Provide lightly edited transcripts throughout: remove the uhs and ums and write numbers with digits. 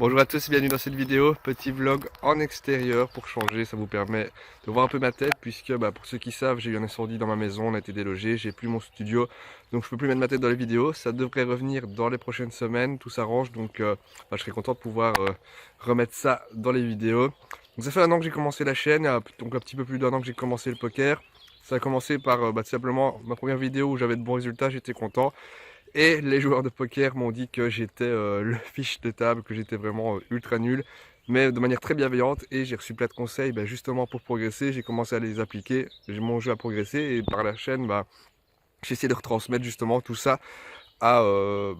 Bonjour à tous et bienvenue dans cette vidéo, petit vlog en extérieur pour changer, ça vous permet de voir un peu ma tête puisque pour ceux qui savent j'ai eu un incendie dans ma maison, on a été délogé, j'ai plus mon studio donc je peux plus mettre ma tête dans les vidéos, ça devrait revenir dans les prochaines semaines, tout s'arrange donc je serai content de pouvoir remettre ça dans les vidéos. Donc ça fait un an que j'ai commencé la chaîne, donc un petit peu plus d'un an que j'ai commencé le poker. Ça a commencé par tout simplement ma première vidéo où j'avais de bons résultats, j'étais content. Et les joueurs de poker m'ont dit que j'étais le fiche de table, que j'étais vraiment ultra nul, mais de manière très bienveillante. Et j'ai reçu plein de conseils justement pour progresser. J'ai commencé à les appliquer, mon jeu a progressé et par la chaîne, j'ai essayé de retransmettre justement tout ça à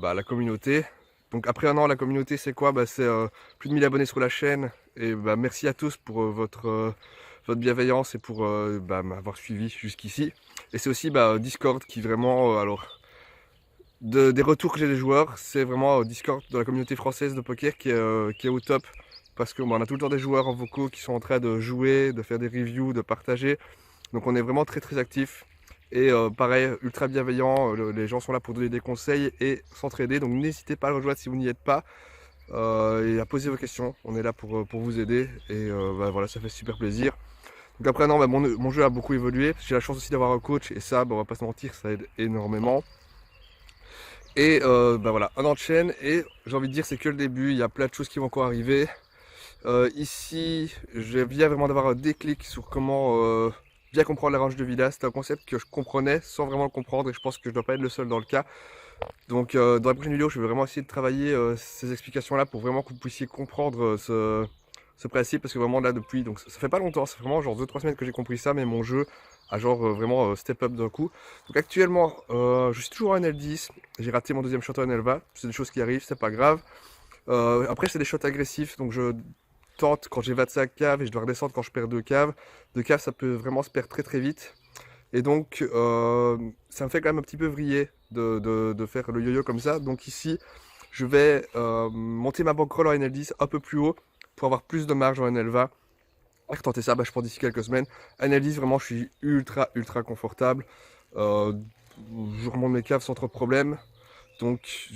la communauté. Donc après un an, la communauté c'est quoi? C'est plus de 1000 abonnés sur la chaîne. Et merci à tous pour votre bienveillance et pour m'avoir suivi jusqu'ici. Et c'est aussi Discord qui vraiment, des retours que j'ai des joueurs, c'est vraiment Discord de la communauté française de poker qui est au top. Parce qu'on a tout le temps des joueurs en vocaux qui sont en train de jouer, de faire des reviews, de partager. Donc on est vraiment très très actifs. Et pareil, ultra bienveillant, les gens sont là pour donner des conseils et s'entraider. Donc n'hésitez pas à le rejoindre si vous n'y êtes pas. Et à poser vos questions. On est là pour vous aider. Et voilà, ça fait super plaisir. Donc après non, mon jeu a beaucoup évolué. J'ai la chance aussi d'avoir un coach et ça, on va pas se mentir, ça aide énormément. Et voilà, un an de chaîne et j'ai envie de dire c'est que le début, il y a plein de choses qui vont encore arriver. Ici, je viens vraiment d'avoir un déclic sur comment bien comprendre la range de villa. C'est un concept que je comprenais sans vraiment le comprendre et je pense que je ne dois pas être le seul dans le cas. Donc dans la prochaine vidéo, je vais vraiment essayer de travailler ces explications-là pour vraiment que vous puissiez comprendre ce principe parce que vraiment là depuis, donc ça fait pas longtemps, c'est vraiment genre 2-3 semaines que j'ai compris ça, mais mon jeu a genre vraiment step up d'un coup. Donc actuellement, je suis toujours en L10, j'ai raté mon deuxième shot en L20, c'est des choses qui arrivent, c'est pas grave. Après c'est des shots agressifs, donc je tente quand j'ai 25 caves et je dois redescendre quand je perds 2 caves. 2 caves ça peut vraiment se perdre très très vite. Et donc, ça me fait quand même un petit peu vriller de faire le yo-yo comme ça. Donc ici, je vais monter ma bankroll en NL10 un peu plus haut pour avoir plus de marge en NL20. Et retenter ça, je pense d'ici quelques semaines. NL10, vraiment, je suis ultra, ultra confortable. Euh, je remonte mes caves sans trop de problème. Donc,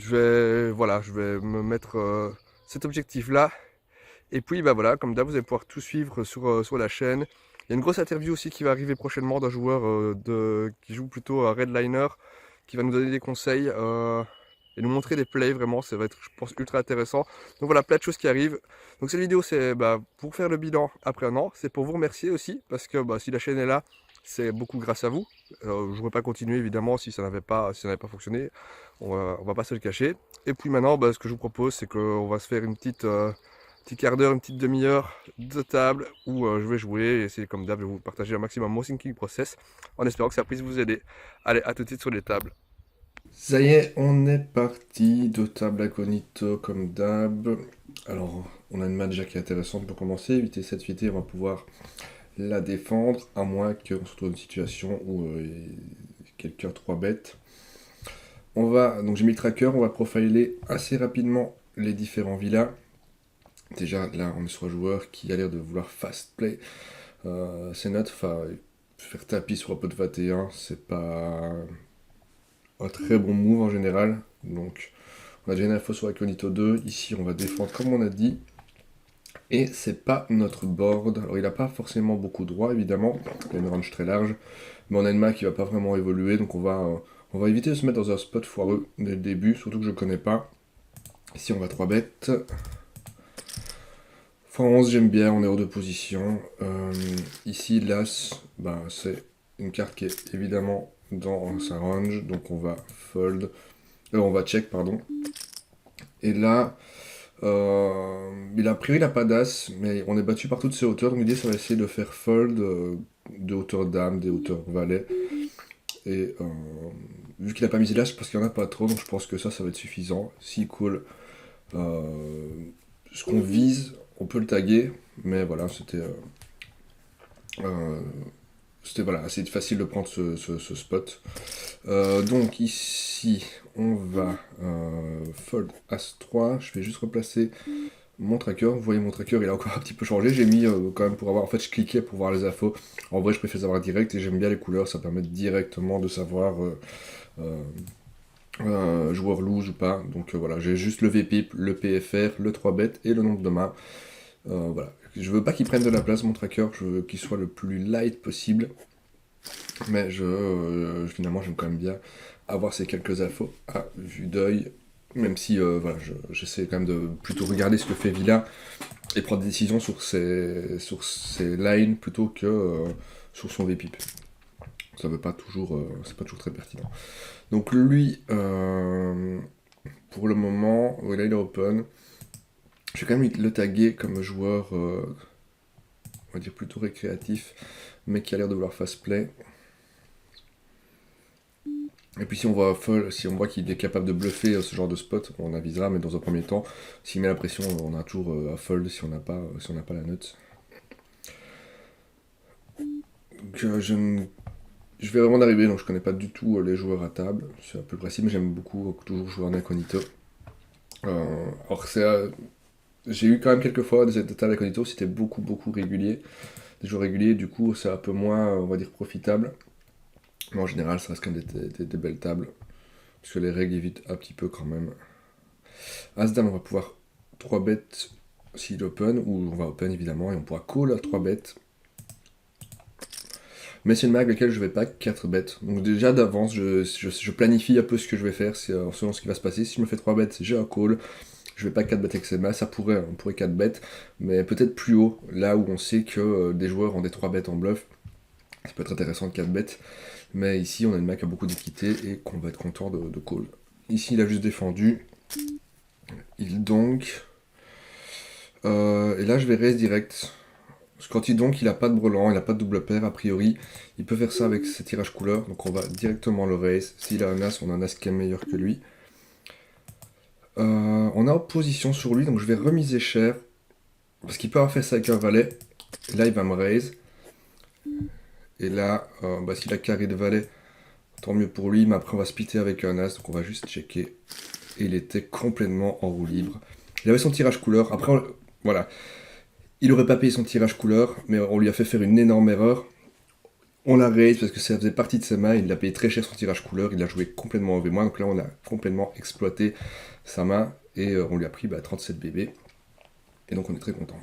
voilà, je vais me mettre cet objectif-là. Et puis voilà, comme d'hab, vous allez pouvoir tout suivre sur la chaîne. Il y a une grosse interview aussi qui va arriver prochainement d'un joueur qui joue plutôt à Redliner, qui va nous donner des conseils et nous montrer des plays vraiment, ça va être je pense ultra intéressant. Donc voilà, plein de choses qui arrivent. Donc cette vidéo c'est pour faire le bilan après un an, c'est pour vous remercier aussi, parce que si la chaîne est là, c'est beaucoup grâce à vous. Je ne pourrais pas continuer évidemment si ça n'avait pas fonctionné, on va pas se le cacher. Et puis maintenant, ce que je vous propose, c'est qu'on va se faire une petite petit quart d'heure, une petite demi-heure de table où je vais jouer et essayer comme d'hab de vous partager un maximum mon thinking process en espérant que ça puisse vous aider. Allez, à tout de suite sur les tables. Ça y est, on est parti, deux tables incognito comme d'hab. Alors, on a une main déjà qui est intéressante pour commencer. 8 et 7 8 on va pouvoir la défendre, à moins qu'on se retrouve dans une situation où quelqu'un 3 bêtes. Donc j'ai mis le tracker, on va profiler assez rapidement les différents villas. Déjà, là, on est sur un joueur qui a l'air de vouloir fast play. C'est notre, faire tapis sur un pot de 21, c'est pas un très bon move en général. Donc, on a déjà une info sur Aconito 2. Ici, on va défendre comme on a dit. Et c'est pas notre board. Alors, il a pas forcément beaucoup de droits, évidemment. Il a une range très large. Mais on a une main qui va pas vraiment évoluer. Donc, on va éviter de se mettre dans un spot foireux dès le début. Surtout que je connais pas. Ici, on va 3 bêtes. France, j'aime bien. On est hors de position. Ici, l'As, c'est une carte qui est évidemment dans sa range. Donc, on va fold. On va check, pardon. Et là, a priori, il n'a pas d'as, mais on est battu par toutes ces hauteurs. Donc l'idée, ça va essayer de faire fold de hauteur dame, des hauteurs valet. Et vu qu'il n'a pas misé l'as, parce qu'il n'y en a pas trop, donc je pense que ça va être suffisant. S'il cool, ce qu'on vise, on peut le taguer, mais voilà, euh, c'était voilà, assez facile de prendre ce spot. Donc ici, on va fold As-3. Je vais juste replacer mon tracker. Vous voyez, mon tracker, il a encore un petit peu changé. J'ai mis quand même pour avoir... En fait, je cliquais pour voir les infos. En vrai, je préfère savoir direct et j'aime bien les couleurs. Ça permet directement de savoir joueur loose ou pas. Donc voilà, j'ai juste le VPIP, le PFR, le 3-bet et le nombre de mains. Voilà. Je veux pas qu'il prenne de la place mon tracker, je veux qu'il soit le plus light possible. Mais finalement j'aime quand même bien avoir ces quelques infos à vue d'œil. Même si voilà, j'essaie quand même de plutôt regarder ce que fait Villa et prendre des décisions sur ses lines plutôt que sur son VPIP. Ça veut pas toujours, c'est pas toujours très pertinent. Donc lui, pour le moment, voilà, il est open. Je vais quand même le taguer comme joueur, on va dire plutôt récréatif, mais qui a l'air de vouloir fast play. Et puis si on voit si on voit qu'il est capable de bluffer ce genre de spot, on avisera, mais dans un premier temps, s'il met la pression, on a toujours à fold si on n'a pas, la note. Donc je vais vraiment d'arriver, donc je connais pas du tout les joueurs à table. C'est un peu le principe, mais j'aime beaucoup toujours jouer en incognito. Alors j'ai eu quand même quelques fois des tables incognito, c'était beaucoup régulier. Des joueurs réguliers, du coup c'est un peu moins, on va dire, profitable. Mais en général, ça reste quand même des belles tables. Parce que les règles évitent un petit peu quand même. As-Dame, on va pouvoir 3 bêtes s'il open, ou on va open évidemment, et on pourra call à 3 bêtes. Mais c'est une main avec laquelle je vais pas 4 bêtes. Donc déjà d'avance, je planifie un peu ce que je vais faire selon ce qui va se passer. Si je me fais 3 bêtes, j'ai un call. Je vais pas 4 bêtes avec ces mains, on pourrait 4 bêtes, mais peut-être plus haut, là où on sait que des joueurs ont des 3 bêtes en bluff. Ça peut être intéressant de 4 bêtes. Mais ici, on a une main qui a beaucoup d'équité et qu'on va être content de call. Ici, il a juste défendu. Il donc. Et là, je vais raise direct. Parce que quand il donc, il a pas de brelan, il a pas de double paire, a priori. Il peut faire ça avec ses tirages couleurs. Donc on va directement le raise. S'il a un as, on a un as qui est meilleur que lui. On a opposition sur lui, donc je vais remiser cher. Parce qu'il peut avoir fait ça avec un valet. Et là, il va me raise. Et là, s'il a carré de valet, tant mieux pour lui. Mais après, on va splitter avec un as. Donc on va juste checker. Et il était complètement en roue libre. Il avait son tirage couleur. Après, voilà. Il aurait pas payé son tirage couleur, mais on lui a fait faire une énorme erreur. On l'a raise parce que ça faisait partie de ses mains. Il a payé très cher son tirage couleur. Il a joué complètement avec moi. Donc là, on a complètement exploité sa main. Et on lui a pris 37 BB. Et donc, on est très content.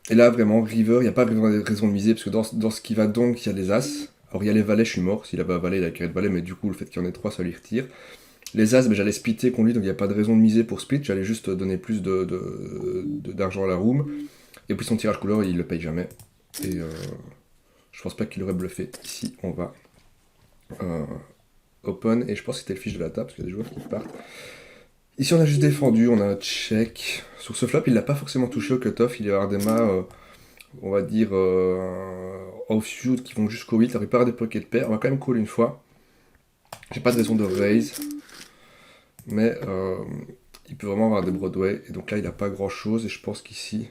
Et là, vraiment, river, il n'y a pas raison de miser, parce que dans ce qui va donc, il y a les as. Alors, il y a les valets, je suis mort. S'il avait un valet, il a carré de valet, mais du coup, le fait qu'il y en ait 3, ça lui retire. Les as, j'allais splitter contre lui, donc il n'y a pas de raison de miser pour split. J'allais juste donner plus d'argent à la room. Et puis son tirage couleur, il le paye jamais. Et je pense pas qu'il aurait bluffé. Ici, on va open. Et je pense que c'était le fiche de la table, parce qu'il y a des joueurs qui partent. Ici, on a juste défendu, on a un check. Sur ce flop, il l'a pas forcément touché au cutoff. Il va y avoir des mains, on va dire, offsuit qui vont jusqu'au 8. Alors, il part des pocket pairs. On va quand même call une fois. J'ai pas de raison de raise. Mais il peut vraiment avoir des Broadway. Et donc là, il n'a pas grand chose. Et je pense qu'ici,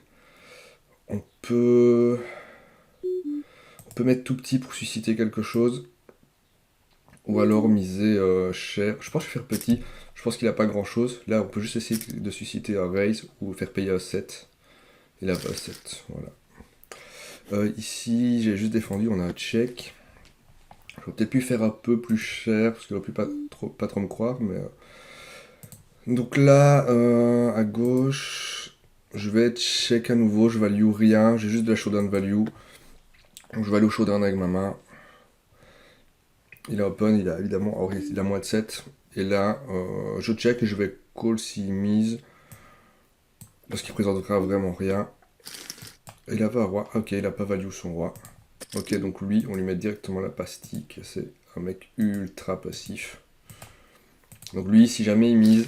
on peut mettre tout petit pour susciter quelque chose. Ou alors miser cher. Je pense que je vais faire petit. Je pense qu'il n'a pas grand chose. Là, on peut juste essayer de susciter un raise ou faire payer un 7. Et là, 7. Voilà. Ici, j'ai juste défendu. On a un check. J'aurais peut-être pu faire un peu plus cher. Parce qu'il aurait pu pas trop me croire. Mais. Donc là, à gauche, je vais check à nouveau, je value rien, j'ai juste de la showdown value. Donc je vais aller au showdown avec ma main. Il est open, il a évidemment, alors il a moins de 7. Et là, je check et je vais call s'il mise. Parce qu'il présentera vraiment rien. Et là, va roi. Ok, il a pas value son roi. Ok, donc lui, on lui met directement la pastille. C'est un mec ultra passif. Donc lui, si jamais il mise,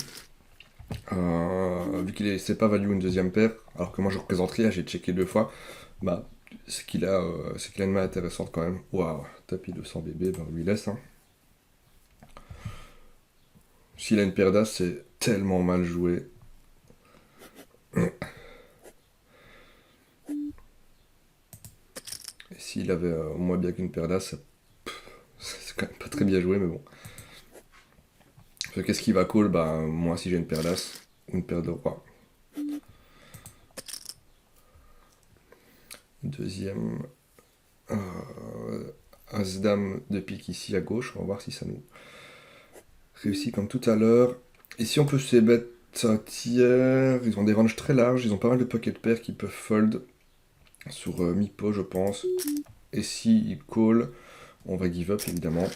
vu qu'il sait pas value une deuxième paire, alors que moi je représente rien, j'ai checké 2 fois, c'est qu'il a une main intéressante quand même. Waouh, tapis 200 bébé, on lui laisse. Hein. S'il a une paire d'as, c'est tellement mal joué. Et s'il avait au moins bien qu'une paire d'as, c'est quand même pas très bien joué, mais bon. Qu'est-ce qui va call? Moi si j'ai une paire d'as, une paire de rois. Deuxième, As-Dame de pique ici à gauche, on va voir si ça nous Réussi comme tout à l'heure. Ici, on peut se bet un tiers. Ils ont des ranges très larges. Ils ont pas mal de pocket pairs qui peuvent fold sur mi-pot, je pense. Et si ils call, on va give up évidemment.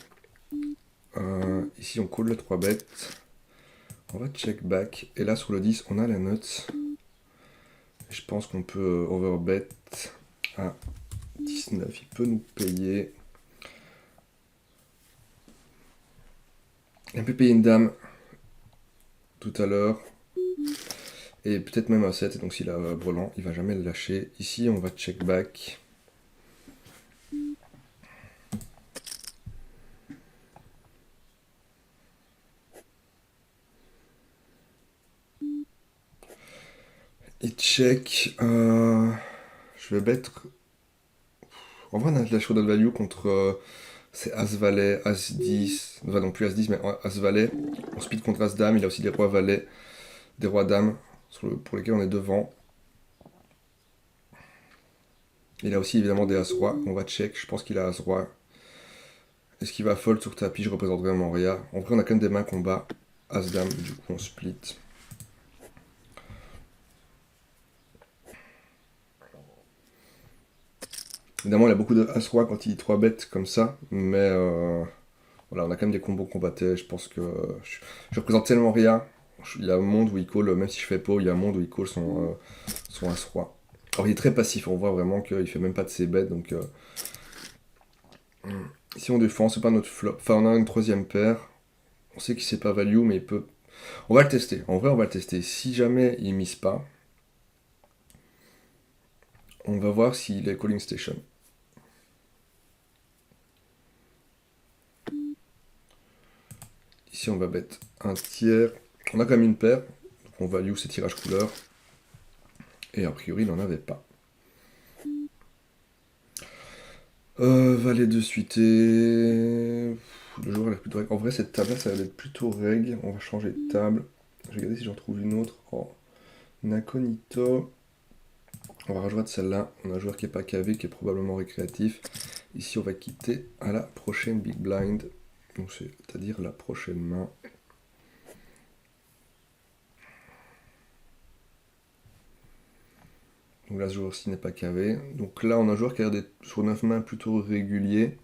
Ici, on call le 3 bet. On va check back. Et là, sur le 10, on a la note. Je pense qu'on peut overbet à 19. Il peut nous payer. Il peut payer une dame tout à l'heure. Et peut-être même un 7. Donc s'il a brelan, il va jamais le lâcher. Ici, on va check back. Et check. Je vais mettre. En vrai, on a de la showdown value contre. C'est As-Valet, As-10. Enfin, non plus As-10, mais As-Valet. On speed contre As-Dame. Il a aussi des rois-Valets, des rois-Dames, pour lesquels on est devant. Il a aussi évidemment des As-Roi. On va check. Je pense qu'il a As-Roi. Est-ce qu'il va fold sur tapis? Je représente vraiment rien. En vrai, on a quand même des mains combat. As-Dame, du coup, on split. Évidemment, il a beaucoup de As-Roi quand il 3 bêtes comme ça, mais voilà, on a quand même des combos combattés. Je pense que je représente tellement rien. Il y a un monde où il call, même si je fais pot, il y a un monde où il call son As-Roi. Alors, il est très passif, on voit vraiment qu'il fait même pas de ses bêtes, donc si on défend, c'est pas notre flop. Enfin, on a une troisième paire. On sait qu'il sait pas value, mais il peut. On va le tester. En vrai, on va le tester. Si jamais il mise pas, on va voir s'il est calling station. Ici, on va bet un tiers. On a quand même une paire. Donc on value ses tirages couleurs. Et a priori, il n'en avait pas. Valet de suité. Le joueur a l'air plutôt reg. En vrai, cette table-là, ça va être plutôt reg. On va changer de table. Je vais regarder si j'en trouve une autre en incognito. On va rejoindre celle-là. On a un joueur qui n'est pas KV, qui est probablement récréatif. Ici, on va quitter à la prochaine big blind. Donc, c'est-à-dire la prochaine main. Donc là, ce joueur-ci n'est pas KV. Donc là, on a un joueur qui a l'air d'être sur 9 mains plutôt régulier.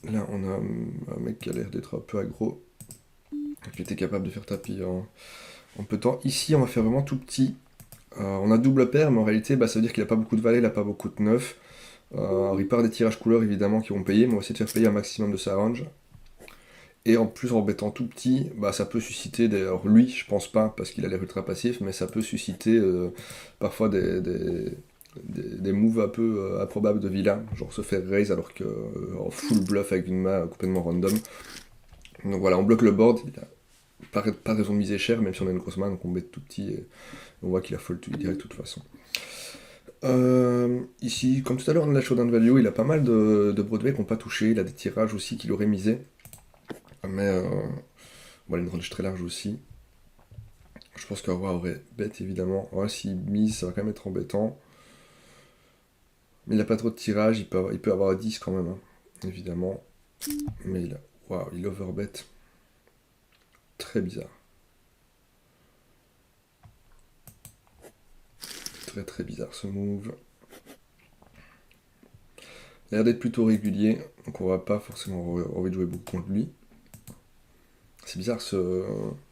Là, on a un mec qui a l'air d'être un peu aggro. Qui était capable de faire tapis en peu de temps. Ici, on va faire vraiment tout petit. On a double paire, mais en réalité, ça veut dire qu'il n'a pas beaucoup de valets, il n'a pas beaucoup de neufs. Il part des tirages couleurs, évidemment, qui vont payer, mais on va essayer de faire payer un maximum de sa range. Et en plus, en bêtant tout petit, ça peut susciter des. Alors lui, je pense pas, parce qu'il a l'air ultra passif, mais ça peut susciter parfois des moves un peu improbables de vilain, genre se faire raise alors que en full bluff avec une main complètement random. Donc voilà, on bloque le board, il a pas de raison de miser cher, même si on a une grosse main, donc on bête tout petit et on voit qu'il a fold direct de toute façon. Ici, comme tout à l'heure, on a la showdown value, il a pas mal de Broadway qui n'ont pas touché, il a des tirages aussi qu'il aurait misé. Mais il a une range très large aussi. Je pense qu'un roi aurait bête évidemment. Ouais, s'il mise, ça va quand même être embêtant. Mais il n'a pas trop de tirage, il peut avoir 10 quand même, hein, évidemment. Mais il overbet. Très bizarre. Très très bizarre ce move. Il a l'air d'être plutôt régulier, donc on va pas forcément envie de jouer beaucoup contre lui. C'est bizarre ce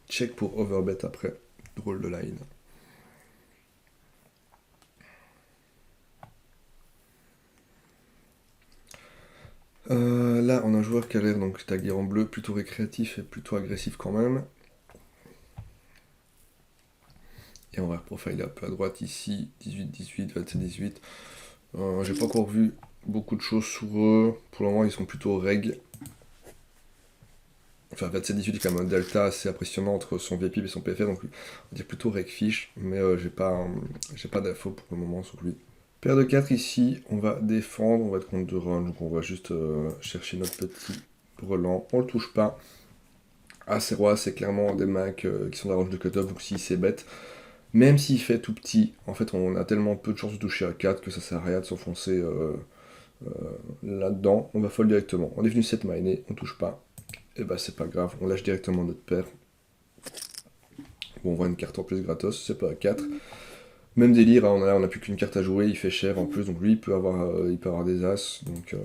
check pour overbet après. Drôle de line. Là, on a un joueur qui a l'air donc tagué en bleu, plutôt récréatif et plutôt agressif quand même. Et on va reprofiler un peu à droite ici, 18-18, 27-18. J'ai pas encore vu beaucoup de choses sur eux. Pour le moment, ils sont plutôt reg. Enfin, 27-18, il y a quand même un delta assez impressionnant entre son VPIP et son PFR, donc on va dire plutôt reg fish, mais j'ai pas d'infos pour le moment sur lui. Paire de 4 ici, on va défendre, on va être contre 2 runs, donc on va juste chercher notre petit brelan. On le touche pas. Ah, c'est roi, c'est clairement des mains qui sont dans la range de cut-off, donc si c'est bête. Même s'il fait tout petit, en fait on a tellement peu de chances de toucher à 4 que ça sert à rien de s'enfoncer là-dedans. On va fold directement. On est venu 7 miner, on touche pas. et bah c'est pas grave, on lâche directement notre paire. Bon, on voit une carte en plus gratos, c'est pas 4. Même délire, hein, on a plus qu'une carte à jouer, il fait cher en plus, donc lui il peut avoir des as, donc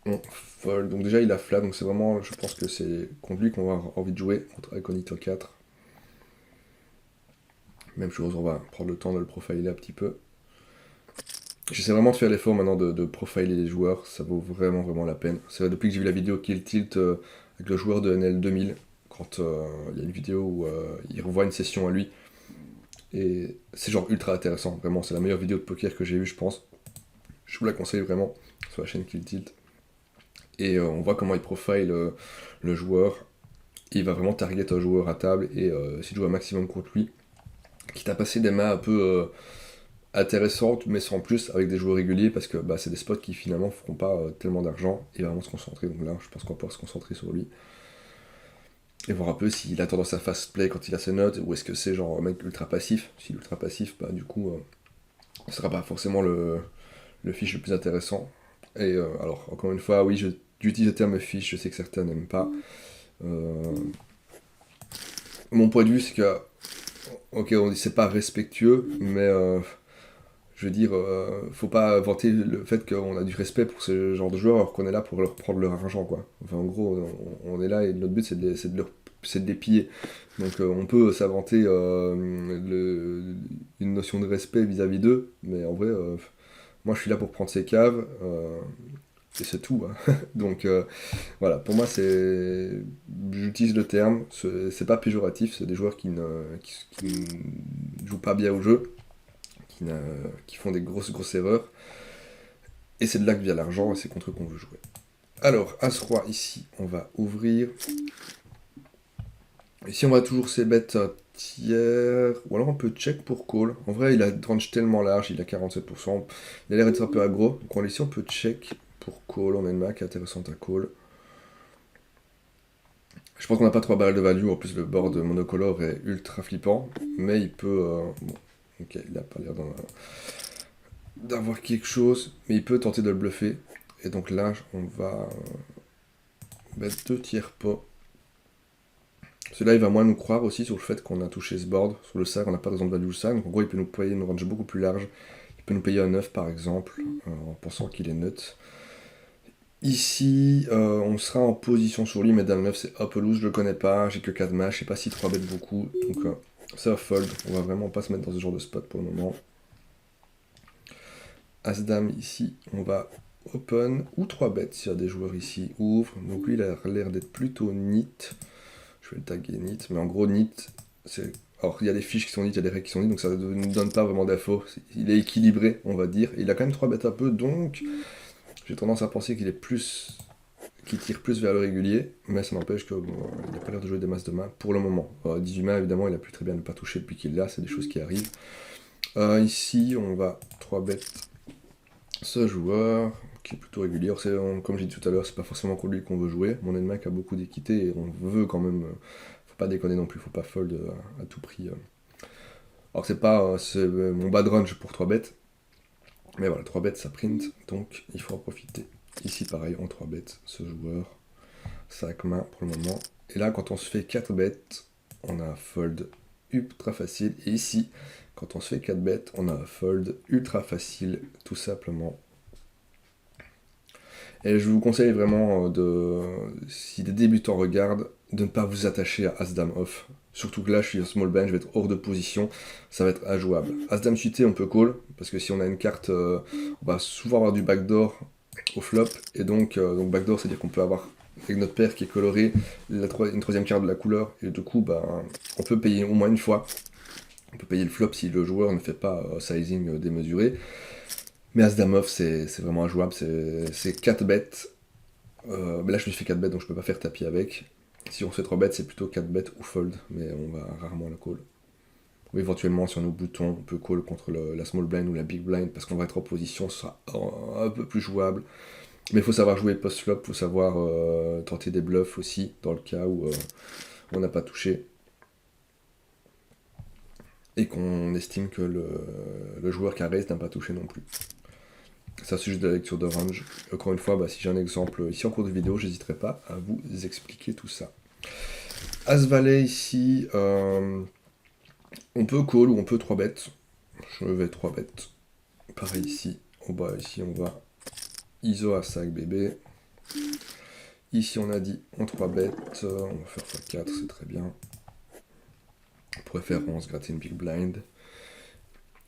on fold. Donc déjà il a flat, donc c'est vraiment, je pense que c'est contre lui qu'on va avoir envie de jouer, contre Aconito 4. Même chose, on va prendre le temps de le profiler un petit peu. J'essaie vraiment de faire l'effort maintenant de profiler les joueurs, ça vaut vraiment la peine. C'est vrai, depuis que j'ai vu la vidéo Kill Tilt avec le joueur de NL 2000, quand il y a une vidéo où il revoit une session à lui, et c'est genre ultra intéressant, vraiment, c'est la meilleure vidéo de poker que j'ai vue, je pense. Je vous la conseille vraiment sur la chaîne Kill Tilt. Et on voit comment il profile le joueur. Il va vraiment target un joueur à table et s'il joue un maximum contre lui, quitte à passer des mains un peu intéressantes, mais sans plus, avec des joueurs réguliers, parce que bah, c'est des spots qui finalement feront pas tellement d'argent. Il va vraiment se concentrer, donc là je pense qu'on va pouvoir se concentrer sur lui. Et voir un peu s'il a tendance à fast play quand il a ses notes, ou est-ce que c'est genre un mec ultra passif. S'il est ultra passif, bah du coup, ce sera pas forcément le fiche le plus intéressant. Et alors, encore une fois, oui, j'utilise le terme fiche, je sais que certains n'aiment pas. Euh, Mon point de vue, c'est que, ok, on dit c'est pas respectueux, mais je veux dire, faut pas vanter le fait qu'on a du respect pour ce genre de joueurs alors qu'on est là pour leur prendre leur argent, quoi. Enfin, en gros, on est là et notre but c'est de les piller. Donc on peut s'inventer une notion de respect vis-à-vis d'eux, mais en vrai, moi je suis là pour prendre ces caves, et c'est tout, hein. Donc voilà, pour moi c'est... J'utilise le terme, c'est pas péjoratif, c'est des joueurs qui ne jouent pas bien au jeu, qui font des grosses erreurs. Et c'est de là que vient l'argent, et c'est contre eux qu'on veut jouer. Alors, As-Roi, ici, on va ouvrir. Ici, on va toujours ses bêtes un tiers. Ou alors on peut check pour call. En vrai, il a une range tellement large, il a 47%. Il a l'air d'être un peu aggro. Donc ici, on peut check pour call. On a une main qui est intéressante à call. Je pense qu'on n'a pas 3 barrels de value. En plus, le board monocolore est ultra flippant. Mais il peut... bon, ok, il a pas l'air d'avoir quelque chose. Mais il peut tenter de le bluffer. Et donc là, on va mettre 2 tiers pot. Celui-là, il va moins nous croire aussi sur le fait qu'on a touché ce board. Sur le SAR, on n'a pas de raison de value le SAR. Donc en gros, il peut nous payer une range beaucoup plus large. Il peut nous payer un 9 par exemple, en pensant qu'il est nut. Ici, on sera en position sur lui, mais Dame 9 c'est un peu loose, je le connais pas, j'ai que 4 matchs, je sais pas si 3 bêtes beaucoup, donc ça va fold, on va vraiment pas se mettre dans ce genre de spot pour le moment. As-Dame ici, on va open, ou 3 bêtes s'il y a des joueurs ici, ouvre, donc lui il a l'air d'être plutôt neat, je vais le taguer neat, mais en gros neat, c'est... Alors il y a des fiches qui sont neat, il y a des règles qui sont neat, donc ça ne nous donne pas vraiment d'infos, il est équilibré on va dire, il a quand même 3 bêtes un peu, donc j'ai tendance à penser qu'il est plus... qui tire plus vers le régulier, mais ça n'empêche qu'il n'a pas l'air de jouer des masses de mains pour le moment. 18 mains, évidemment, il a pu très bien ne pas toucher depuis qu'il est là, c'est des choses qui arrivent. Ici, on va 3 bêtes ce joueur, qui est plutôt régulier. Comme j'ai dit tout à l'heure, c'est pas forcément contre lui qu'on veut jouer. Mon ennemi a beaucoup d'équité et on veut quand même. Faut pas déconner non plus, faut pas fold à tout prix. Alors, c'est pas mon bad range pour 3 bêtes, mais voilà, 3 bêtes ça print, donc il faut en profiter. Ici, pareil, en 3 bêtes, ce joueur. 5 mains pour le moment. Et là, quand on se fait 4 bêtes, on a un fold ultra facile. Et ici, quand on se fait 4 bêtes, on a un fold ultra facile, tout simplement. Et je vous conseille vraiment, si des débutants regardent, de ne pas vous attacher à As-Dame off. Surtout que là, je suis en small blind, je vais être hors de position, ça va être injouable. As-Dame suité, on peut call, parce que si on a une carte, on va souvent avoir du backdoor au flop, et donc backdoor, c'est-à-dire qu'on peut avoir avec notre paire qui est colorée, une troisième carte de la couleur, et du coup, on peut payer au moins une fois. On peut payer le flop si le joueur ne fait pas sizing démesuré. Mais As-Dame off, c'est vraiment injouable, c'est 4 bêtes. Mais là, je me suis fait 4 bêtes, donc je peux pas faire tapis avec. Si on fait 3 bêtes, c'est plutôt 4 bêtes ou fold, mais on va rarement la call. Ou éventuellement, si on est au bouton, on peut call contre la small blind ou la big blind, parce qu'on va être en position, ce sera un peu plus jouable. Mais il faut savoir jouer post-flop, il faut savoir tenter des bluffs aussi, dans le cas où on n'a pas touché. Et qu'on estime que le joueur qui a raise n'a pas touché non plus. Ça, c'est juste de la lecture de range. Encore une fois, si j'ai un exemple ici en cours de vidéo, j'hésiterai pas à vous expliquer tout ça. As-Valet ici, on peut call ou on peut 3 bêtes. Je vais 3 bêtes. Pareil ici, ici on va ISO à 5 bébé. Ici on a dit on 3 bêtes, on va faire x4, c'est très bien. On pourrait faire 11, gratter une big blind.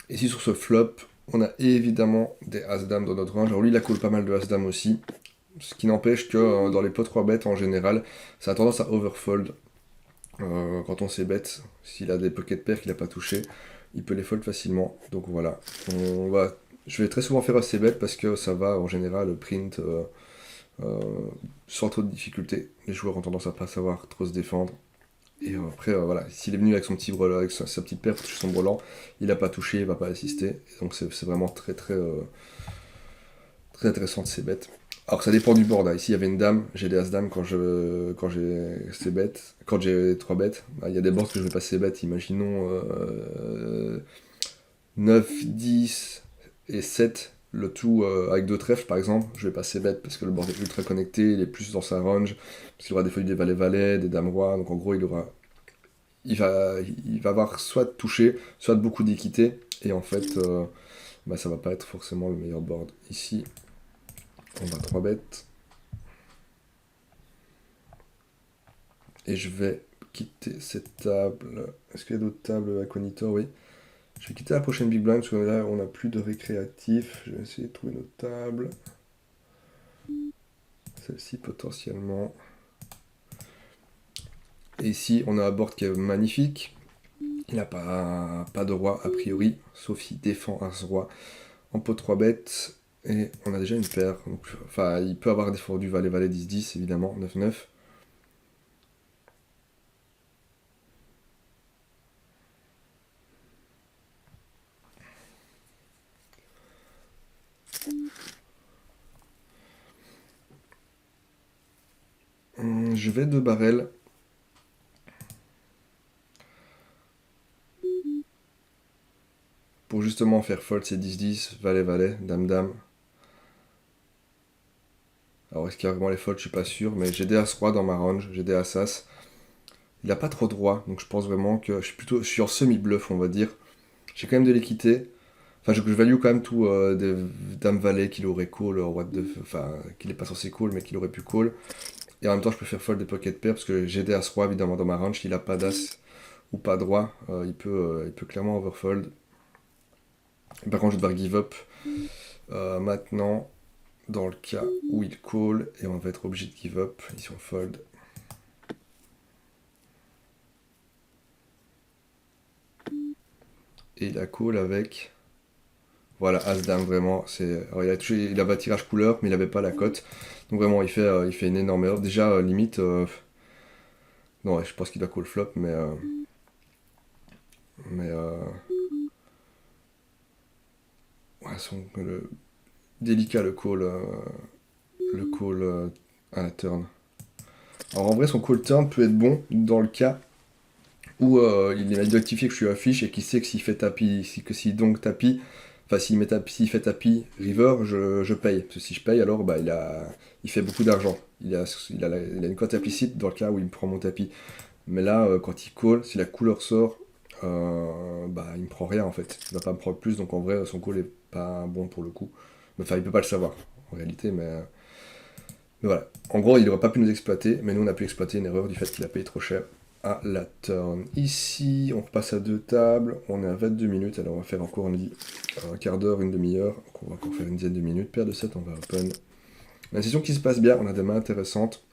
Ici sur ce flop, on a évidemment des As-Dame dans notre range. Alors lui il a call pas mal de As-Dame aussi. Ce qui n'empêche que dans les pots 3 bêtes en général, ça a tendance à overfold. Quand on sait bête, s'il a des pocket pairs qu'il n'a pas touché, il peut les fold facilement. Donc voilà, je vais très souvent faire assez bête parce que ça va en général print sans trop de difficulté. Les joueurs ont tendance à pas savoir trop se défendre. Et après, voilà, s'il est venu avec son petit brelan, avec sa petite paire pour toucher son brelan, il n'a pas touché, il va pas assister. Et donc c'est vraiment très intéressant de ces bêtes. Alors ça dépend du board. Hein. Ici il y avait une dame, j'ai des as-dame quand j'ai ces bêtes, quand j'ai 3 bêtes. Il y a des boards que je vais passer bêtes, imaginons 9, 10 et 7, le tout avec 2 trèfles par exemple. Je vais passer bête parce que le board est ultra connecté, il est plus dans sa range, parce qu'il aura des feuilles des valets-valets, des dames-rois, donc en gros il va avoir soit de toucher, soit de beaucoup d'équité, et en fait ça va pas être forcément le meilleur board. Ici, on va 3 bêtes. Et je vais quitter cette table. Est-ce qu'il y a d'autres tables Incognito? Oui. Je vais quitter la prochaine Big Blind parce que là, on n'a plus de récréatif. Je vais essayer de trouver une autre table. Celle-ci potentiellement. Et ici, on a un board qui est magnifique. Il n'a pas de roi a priori, sauf s'il défend As-Roi en pot 3 bêtes. Et on a déjà une paire. Donc, enfin, il peut avoir défendu Valet-Valet 10-10, évidemment, 9-9. Je vais 2 barrels. Pour justement faire fold, c'est 10-10, Valet-Valet, Dame-Dame. Alors est-ce qu'il y a vraiment les folds, je suis pas sûr, mais j'ai des As-Roi dans ma range, j'ai des As-As. Il a pas trop de roi, donc je pense vraiment que je suis en semi-bluff, on va dire. J'ai quand même de l'équité. Enfin, je value quand même tout des Dame-Valet qu'il aurait call, enfin, qu'il est pas censé call, mais qu'il aurait pu call. Et en même temps, je peux faire fold des pocket pairs, parce que j'ai des As-Roi évidemment dans ma range. S'il a pas d'As ou pas de roi, il peut clairement overfold. Par contre, je vais devoir give up maintenant, dans le cas où il call, et on va être obligé de give up. Ici, on fold. Et il a call avec. Voilà, As-Dame, vraiment. Alors, il avait un tirage couleur, mais il avait pas la cote. Donc vraiment, il fait une énorme erreur. Déjà, limite. Non, ouais, je pense qu'il doit call flop, mais. Mais. Ouais, délicat le call à la turn. Alors en vrai, son call turn peut être bon dans le cas où il a identifié que je suis affiche et qu'il sait que s'il fait tapis, s'il donc tapis, enfin s'il fait tapis river, je paye. Parce que si je paye, alors il fait beaucoup d'argent. Il a une cote implicite dans le cas où il me prend mon tapis. Mais là, quand il call, si la couleur sort, il me prend rien en fait. Il va pas me prendre plus, donc en vrai, son call est pas bon pour le coup. Enfin, il peut pas le savoir en réalité, mais voilà. En gros, il aurait pas pu nous exploiter, mais nous on a pu exploiter une erreur du fait qu'il a payé trop cher à la turn. Ici, on repasse à 2 tables, on est à 22 minutes, alors on va faire encore un quart d'heure, une demi-heure, donc on va encore faire une dizaine de minutes. Paire de 7, on va open. La session qui se passe bien, on a des mains intéressantes.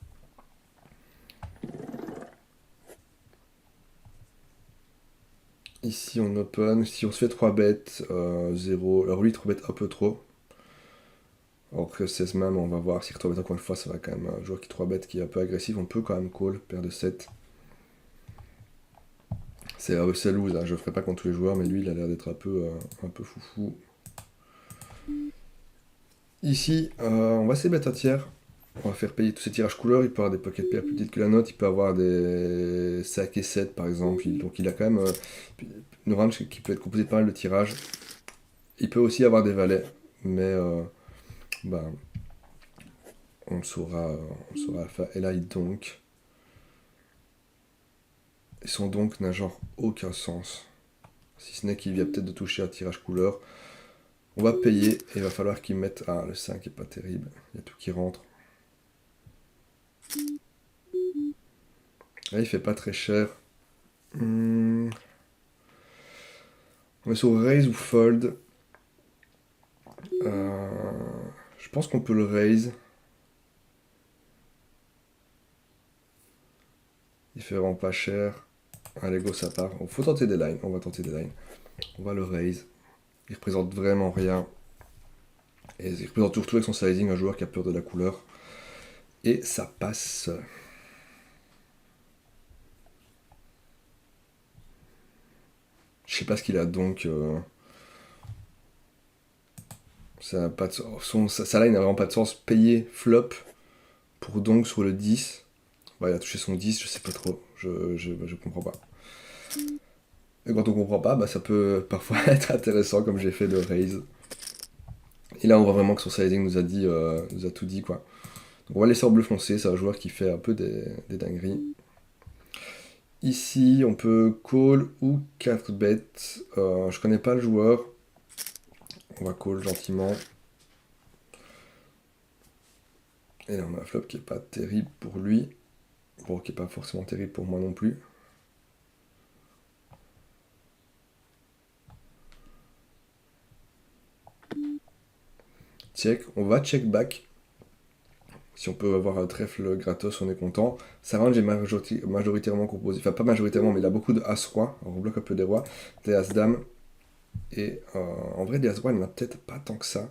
Ici on open, si on se fait 3 bêtes, 0, alors lui 3 bêtes un peu trop. Alors que 16 même, on va voir si 3 bêtes encore une fois, ça va quand même un joueur qui 3 bêtes qui est un peu agressif, on peut quand même call, paire de 7. C'est loose, hein. Je le ferai pas contre tous les joueurs, mais lui il a l'air d'être un peu foufou. Ici, on va se bet un tiers. On va faire payer tous ces tirages couleurs. Il peut avoir des pocket pairs plus petites que la note. Il peut avoir des 5 et 7 par exemple. Donc il a quand même une range qui peut être composée de pas mal de tirages. Il peut aussi avoir des valets. Mais bah, on le saura à la fin. Et là, et son donk n'a genre aucun sens. Si ce n'est qu'il vient peut-être de toucher un tirage couleur. On va payer et il va falloir qu'il mette... Ah, le 5 est pas terrible. Il y a tout qui rentre. Là, il fait pas très cher. On est sur raise ou fold. Je pense qu'on peut le raise. Il fait vraiment pas cher. Allez, go, ça part. Faut tenter des lines. On va tenter des lines. On va le raise. Il représente vraiment rien. Et il représente surtout avec son sizing un joueur qui a peur de la couleur. Et ça passe. Je sais pas ce qu'il a donc. Ça n'a pas de sens. Sa line n'a vraiment pas de sens. Payer flop pour donc sur le 10. Bah, il a touché son 10, je sais pas trop. Je comprends pas. Et quand on comprend pas, bah, ça peut parfois être intéressant comme j'ai fait de raise. Et là on voit vraiment que son sizing nous a tout dit quoi. Donc on va laisser en bleu foncé, c'est un joueur qui fait un peu des dingueries. Ici on peut call ou 4 bet. Je connais pas le joueur. On va call gentiment. Et là on a un flop qui est pas terrible pour lui. Bon, qui est pas forcément terrible pour moi non plus. Check, on va check back. Si on peut avoir un trèfle gratos, on est content. Sa range est majoritairement composée, enfin pas majoritairement, mais il a beaucoup de As-Roi. On bloque un peu des rois, des As-Dames. Et en vrai, des As-Roi, il n'en a peut-être pas tant que ça.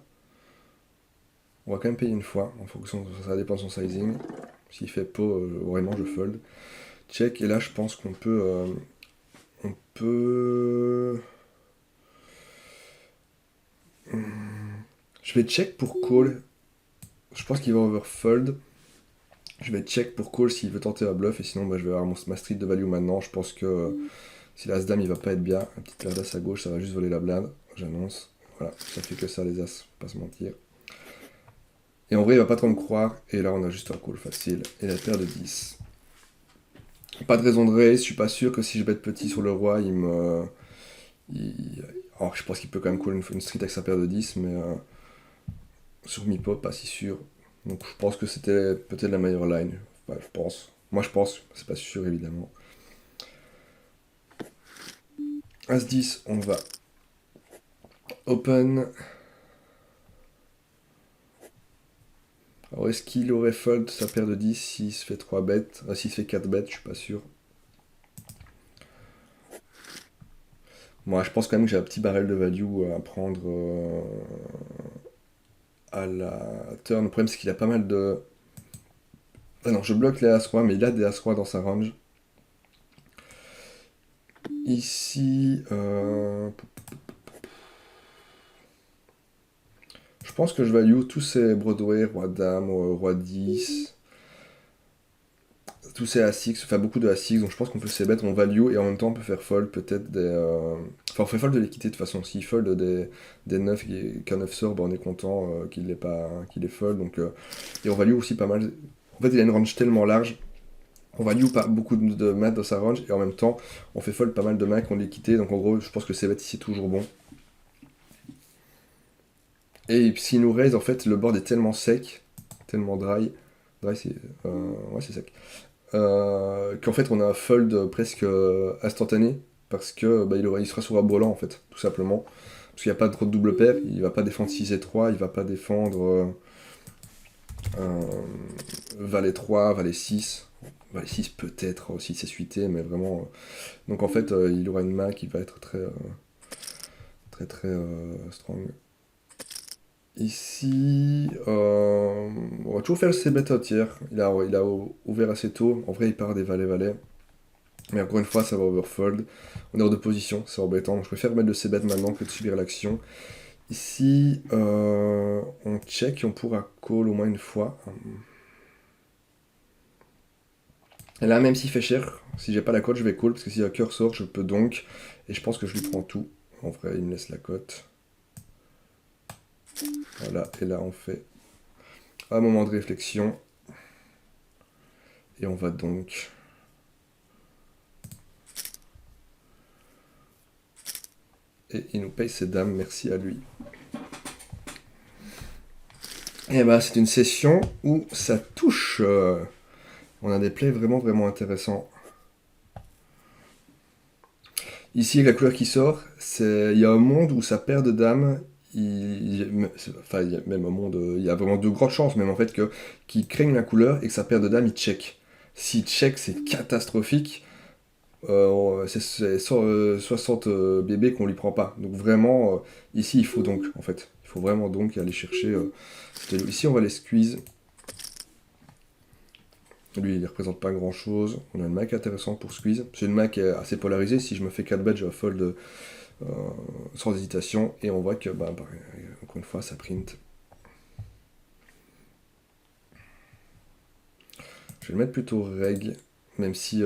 On va quand même payer une fois, en fonction, ça dépend de son sizing. S'il fait pot, vraiment je fold. Check, et là je pense qu'on peut... on peut... Je vais check pour call. Je pense qu'il va overfold. Je vais check pour call s'il veut tenter un bluff, et sinon bah, je vais avoir ma street de value maintenant. Je pense que si l'as-dame il va pas être bien, un petit paire d'as à gauche, ça va juste voler la blinde. J'annonce. Voilà, ça fait que ça les as, faut pas se mentir. Et en vrai il va pas trop me croire, et là on a juste un call facile. Et la paire de 10. Pas de raison de raise, je suis pas sûr que si je bête petit sur le roi, il me... Alors je pense qu'il peut quand même call une street avec sa paire de 10, mais sur mi-pot, pas si sûr. Donc je pense que c'était peut-être la meilleure line. Enfin, je pense. Moi je pense, c'est pas sûr évidemment. As-10, on va open. Alors est-ce qu'il aurait fold sa paire de 10 s'il se fait 3 bêtes, s'il se fait 4 bêtes, je suis pas sûr. Moi je pense quand même que j'ai un petit barrel de value à prendre à la turn. Le problème c'est qu'il a pas mal de... Ah non, je bloque les As-Roi, mais il a des As-Roi dans sa range. Ici, je pense que je value tous ces Broadway, Roi-Dame, Roi-10, tous ces As-Six, enfin beaucoup de As-Six, donc je pense qu'on peut ces bêtes, on value, et en même temps on peut faire fold peut-être des... Enfin on fait fold de l'équité de toute façon, s'il fold des 9 qu'un 9 sort, bah, on est content qu'il est pas, qu'il est fold, donc... Et on value aussi pas mal... En fait il a une range tellement large, on value pas beaucoup de mains dans sa range, et en même temps on fait fold pas mal de mains qui ont l'équité, donc en gros je pense que ces bêtes ici c'est toujours bon. Et s'il nous raise, en fait, le board est tellement sec, tellement dry. Dry, c'est. Ouais, c'est sec. Qu'en fait, on a un fold presque instantané. Parce que il sera sur un brelan, en fait, tout simplement. Parce qu'il n'y a pas trop de double paire. Il va pas défendre 6 et 3. Il va pas défendre Valet 3, Valet 6. Valet 6 peut-être aussi, c'est suité, mais vraiment. Donc en fait, il aura une main qui va être très. Très strong. Ici, on va toujours faire le c-bet au tiers. Il a ouvert assez tôt. En vrai, il part des valets-valets. Mais encore une fois, ça va overfold. On est hors de position, c'est embêtant. Donc, je préfère mettre le c-bet maintenant que de subir l'action. Ici, on check et on pourra call au moins une fois. Et là, même s'il fait cher, si j'ai pas la cote, je vais call. Parce que si un cœur sort, je peux donc. Et je pense que je lui prends tout. En vrai, il me laisse la cote. Voilà, et là on fait Un moment de réflexion. Et on va donc... Et il nous paye ses dames, merci à lui. Et bah c'est une session où ça touche. On a des plays vraiment vraiment intéressants. Ici la couleur qui sort, il y a un monde où sa paire de dames, enfin il y a même un monde, il y a vraiment de grandes chances même en fait qu'il craigne la couleur et que sa paire de dames il check. S'il check c'est catastrophique. C'est 60 bébés qu'on lui prend pas. Donc vraiment, ici il faut donc, en fait. Il faut vraiment donc aller chercher... Ici on va les squeeze. Lui il ne représente pas grand chose. On a une Mac intéressante pour squeeze. C'est une Mac assez polarisée. Si je me fais 4 bêtes, je fold sans hésitation. Et on voit que, encore une fois, ça print. Je vais le mettre plutôt reg. Même si...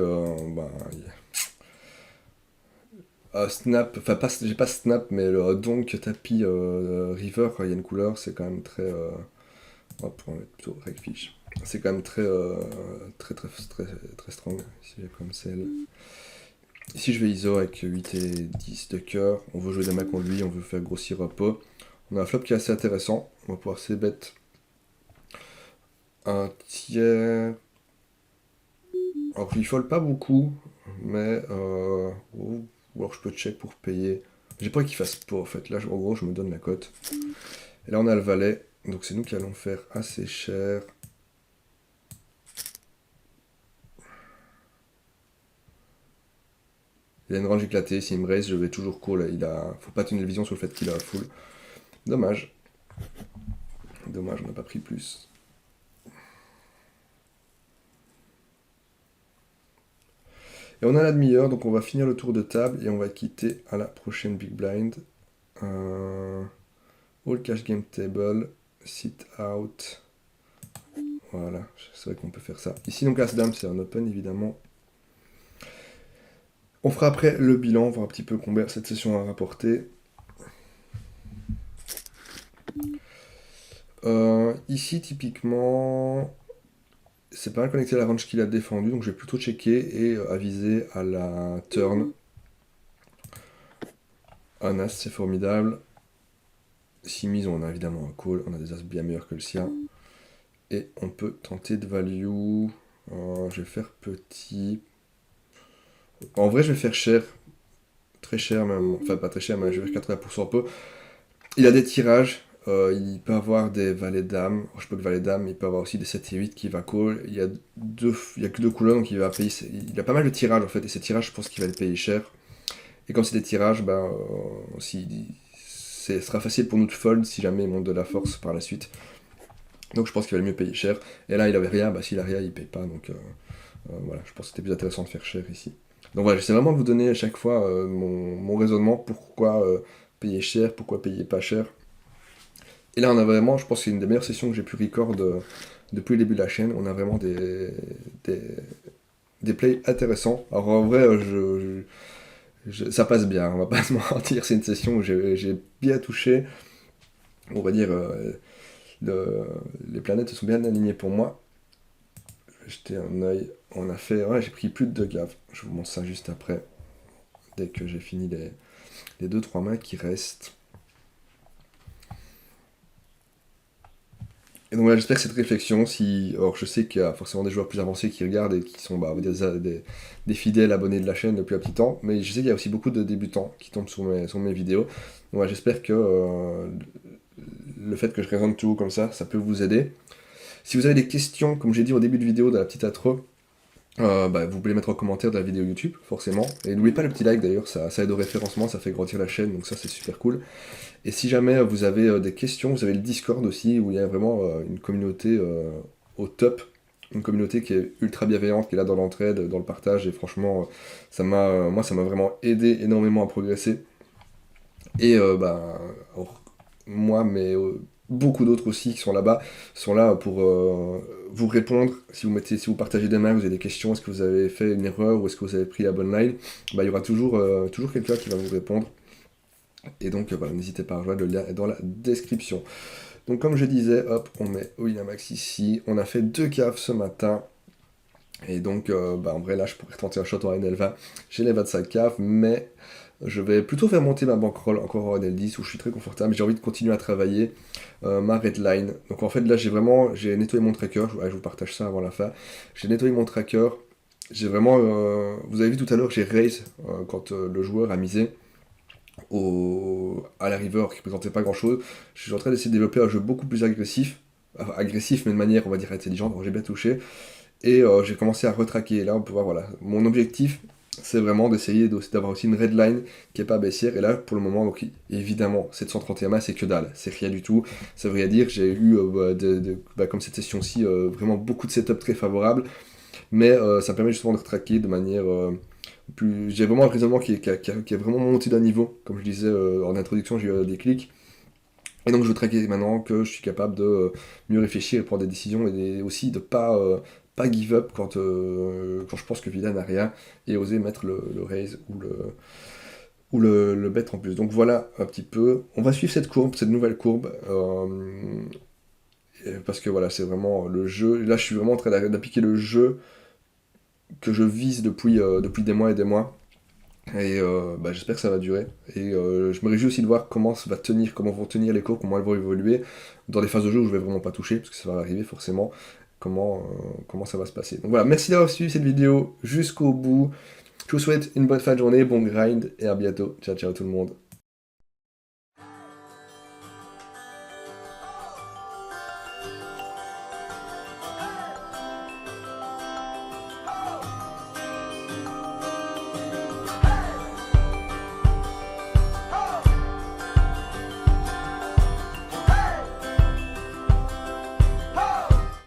snap, enfin pas, j'ai pas snap, mais le donc tapis river, il y a une couleur, c'est quand même très. Hop, on va mettre plutôt regfish. C'est quand même très strong. Ici j'ai comme celle. Ici je vais ISO avec 8 et 10 de cœur. On veut jouer des mains contre lui, on veut faire grossir un peu. On a un flop qui est assez intéressant. On va pouvoir c-bet un tiers. Alors il fold pas beaucoup, mais ou alors je peux check pour payer. J'ai pas qu'il fasse pas en fait. Là en gros je me donne la cote. Et là on a le valet, donc c'est nous qui allons faire assez cher. Il a une range éclatée, s'il me raise je vais toujours call. Faut pas tenir la vision sur le fait qu'il a un full. Dommage. Dommage, on n'a pas pris plus. Et on a la demi-heure, donc on va finir le tour de table et on va quitter à la prochaine big blind. All cash game table, sit out. Voilà, c'est vrai qu'on peut faire ça. Ici donc As-Dame c'est un open évidemment. On fera après le bilan, voir un petit peu combien cette session a rapporté. Ici typiquement, c'est pas mal connecté à la range qu'il a défendu, donc je vais plutôt checker et aviser à la turn. Un As c'est formidable. Si mise on a évidemment un call, on a des As bien meilleurs que le sien. Et on peut tenter de value. Je vais faire petit. En vrai, je vais faire cher. Très cher même. Enfin, pas très cher, mais je vais faire 80% un peu. Il a des tirages. Il peut avoir des valets dames. Je peux que valet dame. Il peut avoir aussi des 7 et 8 qui va call. Il y a que deux couleurs, donc il va payer. Il a pas mal de tirages en fait. Et ces tirages, je pense qu'il va les payer cher. Et comme c'est des tirages, ce sera facile pour nous de fold si jamais il monte de la force par la suite. Donc je pense qu'il va le mieux payer cher. Et là, il avait rien, s'il a rien, il paye pas. Donc voilà, je pense que c'était plus intéressant de faire cher ici. Donc voilà, j'essaie vraiment de vous donner à chaque fois mon raisonnement, pourquoi payer cher, pourquoi payer pas cher. Et là, on a vraiment, je pense que c'est une des meilleures sessions que j'ai pu record depuis le début de la chaîne. On a vraiment des plays intéressants. Alors en vrai, ça passe bien, on va pas se mentir. C'est une session où j'ai bien touché. On va dire, les planètes se sont bien alignées pour moi. Je vais jeter un œil. On a fait, ouais, j'ai pris plus de 2 gaves. Je vous montre ça juste après, dès que j'ai fini les 2-3 mains qui restent. Et donc voilà, j'espère que cette réflexion, alors je sais qu'il y a forcément des joueurs plus avancés qui regardent et qui sont des fidèles abonnés de la chaîne depuis un petit temps, mais je sais qu'il y a aussi beaucoup de débutants qui tombent sur mes vidéos. Donc voilà, j'espère que le fait que je raisonne tout comme ça peut vous aider. Si vous avez des questions, comme j'ai dit au début de vidéo, dans la petite intro, vous pouvez les mettre en commentaire de la vidéo YouTube, forcément. Et n'oubliez pas le petit like d'ailleurs, ça aide au référencement, ça fait grandir la chaîne, donc ça c'est super cool. Et si jamais vous avez des questions, vous avez le Discord aussi, où il y a vraiment une communauté au top. Une communauté qui est ultra bienveillante, qui est là dans l'entraide, dans le partage, et franchement, moi ça m'a vraiment aidé énormément à progresser. Et moi, mais beaucoup d'autres aussi qui sont là-bas, sont là pour vous répondre. Si vous partagez des mains, vous avez des questions, est-ce que vous avez fait une erreur ou est-ce que vous avez pris la bonne line, il y aura toujours quelqu'un qui va vous répondre. Et donc, n'hésitez pas à rejoindre, le lien est dans la description. Donc comme je disais, hop, on met Winamax ici. On a fait 2 caves ce matin. Et donc, en vrai, là, je pourrais tenter un shot en NL20. J'ai les 25 caves, mais je vais plutôt faire monter ma bankroll encore en NL10 où je suis très confortable. J'ai envie de continuer à travailler ma redline. Donc en fait, là, j'ai nettoyé mon tracker. Je vous partage ça avant la fin. J'ai nettoyé mon tracker. J'ai vraiment, vous avez vu tout à l'heure, j'ai raise quand le joueur a misé à la river qui présentait pas grand chose. Je suis en train d'essayer de développer un jeu beaucoup plus agressif. Enfin, agressif, mais de manière, on va dire, intelligente. Donc j'ai bien touché. Et j'ai commencé à retraquer. Et là, on peut voir, voilà. Mon objectif, c'est vraiment d'essayer d'avoir aussi une redline qui est pas baissière. Et là, pour le moment, donc évidemment, 731 mains, c'est que dalle. C'est rien du tout. Ça veut rien dire. J'ai eu, comme cette session-ci, vraiment beaucoup de setups très favorables. Mais ça me permet justement de retraquer de manière plus. J'ai vraiment un raisonnement qui est vraiment monté d'un niveau. Comme je disais en introduction, j'ai eu des clics. Et donc je veux traquer maintenant que je suis capable de mieux réfléchir et prendre des décisions et aussi de pas give up quand je pense que Villa n'a rien et oser mettre le raise ou le bet en plus. Donc voilà un petit peu. On va suivre cette courbe, cette nouvelle courbe. Parce que voilà, c'est vraiment le jeu. Là, je suis vraiment en train d'appliquer le jeu que je vise depuis des mois et des mois. Et j'espère que ça va durer. Et je me réjouis aussi de voir comment ça va tenir, comment vont tenir les cours, comment elles vont évoluer dans des phases de jeu où je vais vraiment pas toucher, parce que ça va arriver forcément, comment ça va se passer. Donc voilà, merci d'avoir suivi cette vidéo jusqu'au bout. Je vous souhaite une bonne fin de journée, bon grind, et à bientôt. Ciao ciao tout le monde.